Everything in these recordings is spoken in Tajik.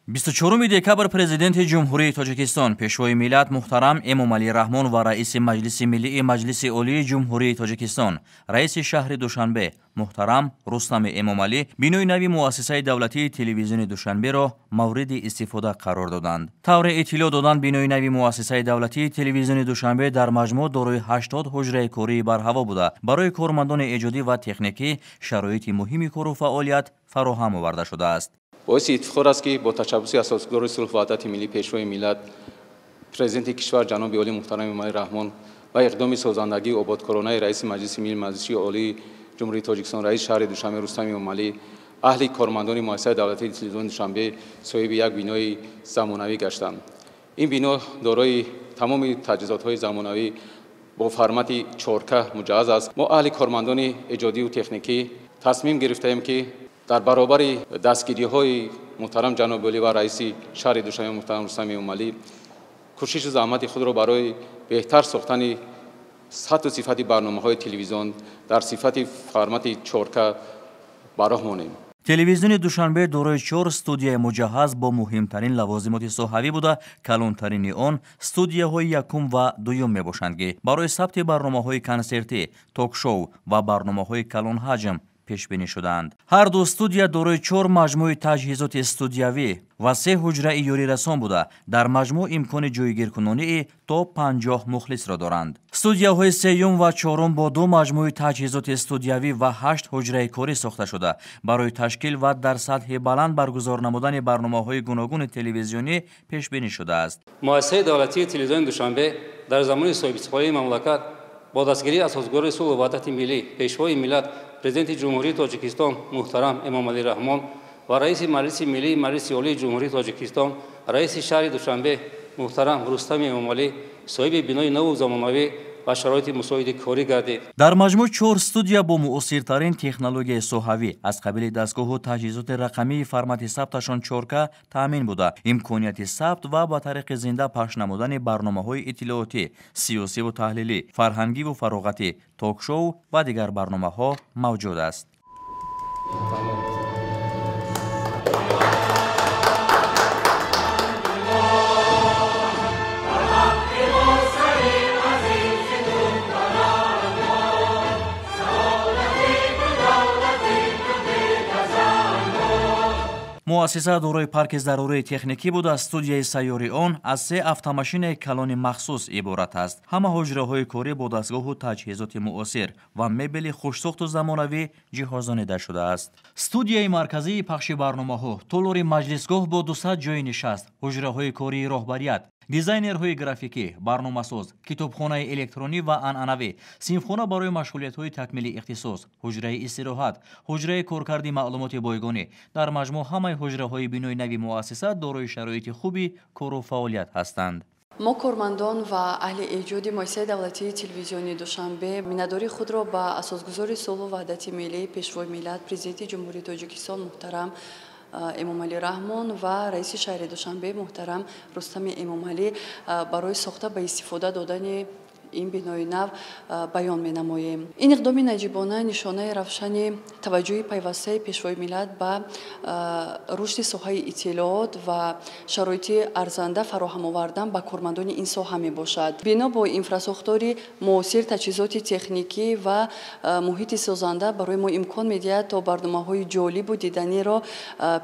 24 دکبر президент ҷумҳурии Тоҷикистон пешвои миллат муҳтарам Эмомалӣ Раҳмон ва раиси Маҷлиси миллии Маҷлиси олии ҷумҳурии Тоҷикистон, раиси шаҳри Душанбе муҳтарам Рустами Эмомалӣ бинои нави муассисаи давлатии телевизиони Душанберо мавриди истифода қарор доданд. Тавре иттилоъ доданд бинои нави муассисаи давлатии телевизиони Душанбе дар маҷмӯъ дорои 80 ҳуҷраи кории барҳаво буда, барои кормандони эҷодӣ ва техникӣ шароити муҳими кору фаъолият фароҳам оварда шудааст. باعث افتخار است که با تشبث اساسگزار صلح و وحدت ملی پیشوای ملت پرزیدنت کشور جناب عالی محترم امامعلی رحمان و اقدام سازندگی و آبادکارانه رئیس مجلس ملی مجلسی عالی جمهوری تاجیکستان رئیس شهر دوشنبه رستم امامعلی اهل کارمندان مؤسسه دولتی تلویزیون دوشنبه صاحب یک بینای زمانوی گشتند. این بنا دارای تمام تجهیزات‌های زمانوی با فرمت 4K مجهز است. ما اهل کارمندان ایجادی و تکنیکی تصمیم گرفتیم که در برابر دستگیری‌های محترم جناب عالی و رئیس شهر دوشنبه محترم رستم امامعلی کوشش و زحمت خود را برای بهتر ساختن سطح و صفت برنامه‌های تلویزیون در صفت فرمت 4K براهمانیم. телевизиони Душанбе дорои 4 студияи муҷаҳҳаз бо муҳимтарин лавозимоти соҳавӣ буда, калонтарини он студияҳои якум ва дуюм мебошанд ки барои сабти барномаҳои консертӣ, ток-шоу ва барномаҳои калонҳаҷм пешбинӣ шудаанд. ҳар ду студия дорои 4 маҷмӯи таҷҳизоти студиявӣ ва 3 ҳуҷраи ёрирасон буда, дар маҷмӯъ имкони ҷойгиркунонии то 50 мухлисро доранд. студияҳои сеюм ва чорум бо 2 маҷмӯи таҷҳизоти студиявӣ ва 8 ҳуҷраи корӣ сохта шуда, барои ташкил ва дар сатҳи баланд баргузор намудани барномаҳои гуногуни телевизионӣ пешбинӣ шудааст. муассисаи давлатии телевизиони Душанбе дар замони соҳибистиқболии мамлакат бо дастгирии асосгори сулҳу ваҳдати миллӣ пешвои миллат президенти ҷумҳурии Тоҷикистон муҳтарам Эмомалӣ Раҳмон ва раиси Маҷлиси миллии Маҷлиси олии ҷумҳурии Тоҷикистон раиси шаҳри Душанбе муҳтарам Рустами Эмомалӣ соҳиби бинои наву замонавӣ ва шароити мусоиди корӣ гардид. дар маҷмӯъ 4 студия бо муосиртарин технологияи соҳавӣ аз қабили дастгоҳу таҷҳизоти рақамии формати сабташон 4K таъмин буда, имконияти сабт ва ба тариқи зинда пахш намудани барномаҳои иттилоотӣ, сиёсиву таҳлилӣ, фарҳангиву фароғатӣ, ток-шоу ва дигар барномаҳо мавҷуд аст. муассиса дорои парки зарурии техникӣ буда, студияи сайёри он аз 3 автомашинаи калони махсус иборат аст. ҳама ҳуҷраҳои корӣ бо дастгоҳу таҷҳизоти муосир ва мебели хушсохту замонавӣ ҷиҳозонида шудааст. студияи марказии пахши барномаҳо, толори маҷлисгоҳ бо 200 ҷойи нишаст, ҳуҷраҳои кории роҳбарият, дизайнерҳои графикӣ, барномасоз, китобхонаи электронӣ ва анъанавӣ, синфхона барои машғулиятҳои такмили ихтисос, ҳуҷраи истироҳат, ҳуҷраи коркарди маълумоти бойгонӣ. дар маҷмӯъ ҳамаи ҳуҷраҳои бинои нави муассиса дорои шароити хуби кору фаъолият ҳастанд. мо кормандон ва аҳли эҷоди муассисаи давлатии телевизиони Душанбе миннатдории худро ба асосгузори сулҳу ваҳдати миллӣ пешвои миллат президенти ҷумҳурии Тоҷикистон муҳтарам Эмомалӣ Раҳмон ва раиси шаҳри Душанбе муҳтарам Рустами Эмомалӣ барои сохта ба истифода додани این بینای نو بیان می نماییم. این اقدام نجیبانه نشانه روشن توجه پیوسته پیشوای ملت به رشد ساحه اطلاعات و شرایط ارزنده فراهم آوردن به کارمندان این ساحه می باشد. بنا با اینفراساختار معاصر، تجهیزات تکنیکی و محیط سازنده برای ما امکان می‌دهد تا برنامه‌های جالب و دیدنی را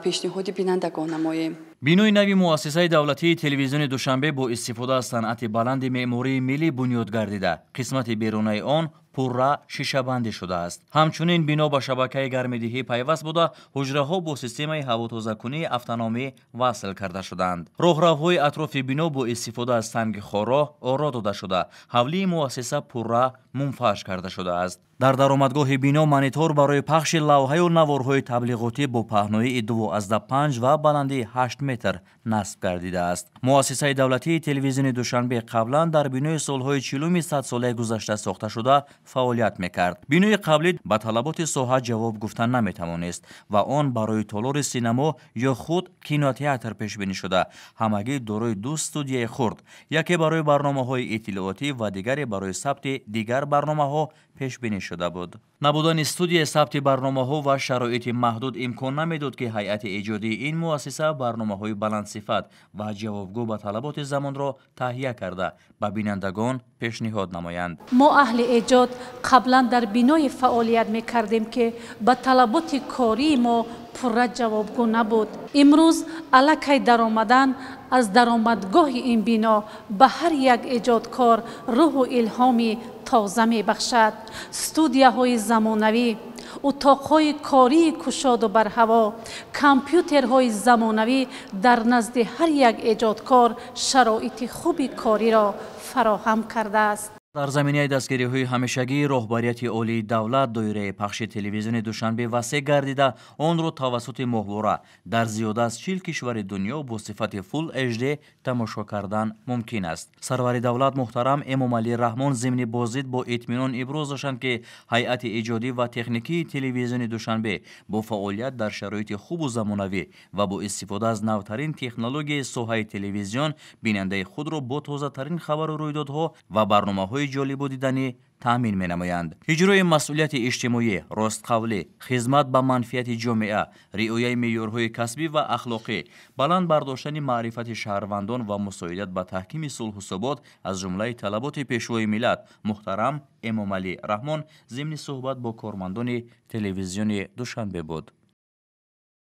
پیشنهاد بینندگان نماییم. бинои нави муассисаи давлатии телевизиони Душанбе бо истифода аз санъати баланди меъмории миллӣ бунёд гардида, қисмати берунаи он пурра шишабандӣ шудааст. ҳамчунин бино ба шабакаи гармидиҳӣ пайваст буда, ҳуҷраҳо бо системаи ҳавотозакунии автономӣ васл карда шуданд. роҳравҳои атрофи бино бо истифода аз санги хоро оро дода шуда, ҳавлии муассиса пурра мунфарш карда шудааст. дар даромадгоҳи бино монитор барои пахши лавҳаю наворҳои таблиғотӣ бо паҳноии 2,5 ва баландии 8 метр насб гардидааст. муассисаи давлатии телевизиони Душанбе қаблан дар бинои солҳои 40-уми садсолаи гузашта сохта шуда фаъолият мекард. бинои қаблӣ ба талаботи соҳа ҷавоб гуфта наметавонист ва он барои толори синамо ё худ кинотеатр пешбинӣ шуда, ҳамагӣ дорои 2 студияи хурд, яке барои барномаҳои иттилоотӣ ва дигаре барои сабти дигар барномаҳо پیش بینی شده بود. نبودن استودیو ثبت برنامه‌ها و شرایط محدود امکان نمیداد که هیئت ایجادی این مؤسسه برنامه‌های بلند صفت و جوابگو به طلبات زمان را تهیه کرده به بینندگان پیشنهاد نمایند. ما اهل ایجاد قبلا در بینای فعالیت میکردیم که به طلبات کاری ما پورا جوابگو نبود. امروز الکی درآمدن از درآمدگاه این بنا به هر یک ایجادکار روح و الهامی تازه میبخشد. استودیوهای زمانوی، اتاقهای کاری کشاد و برهوا، کامپیوترهای زمانوی در نزد هر یک ایجادکار شرایط خوبی کاری را فراهم کرده است. در زمینه دستگیری‌های همیشگی رهبریت عالی دولت دایره پخش تلویزیون دوشنبه وسیع گردیده آن را توسط ماهواره در زیاده از 40 کشور دنیا با صفت فول اچ تماشا کردن ممکن است. سرور دولت محترم امامعلی رحمان ضمن بازدید با اطمینان ابراز داشتند که هیئت ایجادی و تکنیکی تلویزیون دوشنبه با فعالیت در شرایط خوب و زمانوی و با استفاده از نوترین تکنولوژی ساحه تلویزیون بیننده خود را با تازه‌ترین خبر و رویدادها و برنامه‌های جالب و دیدنی تأمین می‌نمایند. اجرای مسئولیت اجتماعی، راستقولی، خدمت به منفعت جامعه، رعایت معیارهای کسبی و اخلاقی، بلند برداشتن معرفت شهروندان و مساعدت به تحکیم صلح و ثبات از جمله طلبات پیشوای ملت محترم امامعلی رحمان ضمن صحبت با کارمندان تلویزیون دوشنبه بود.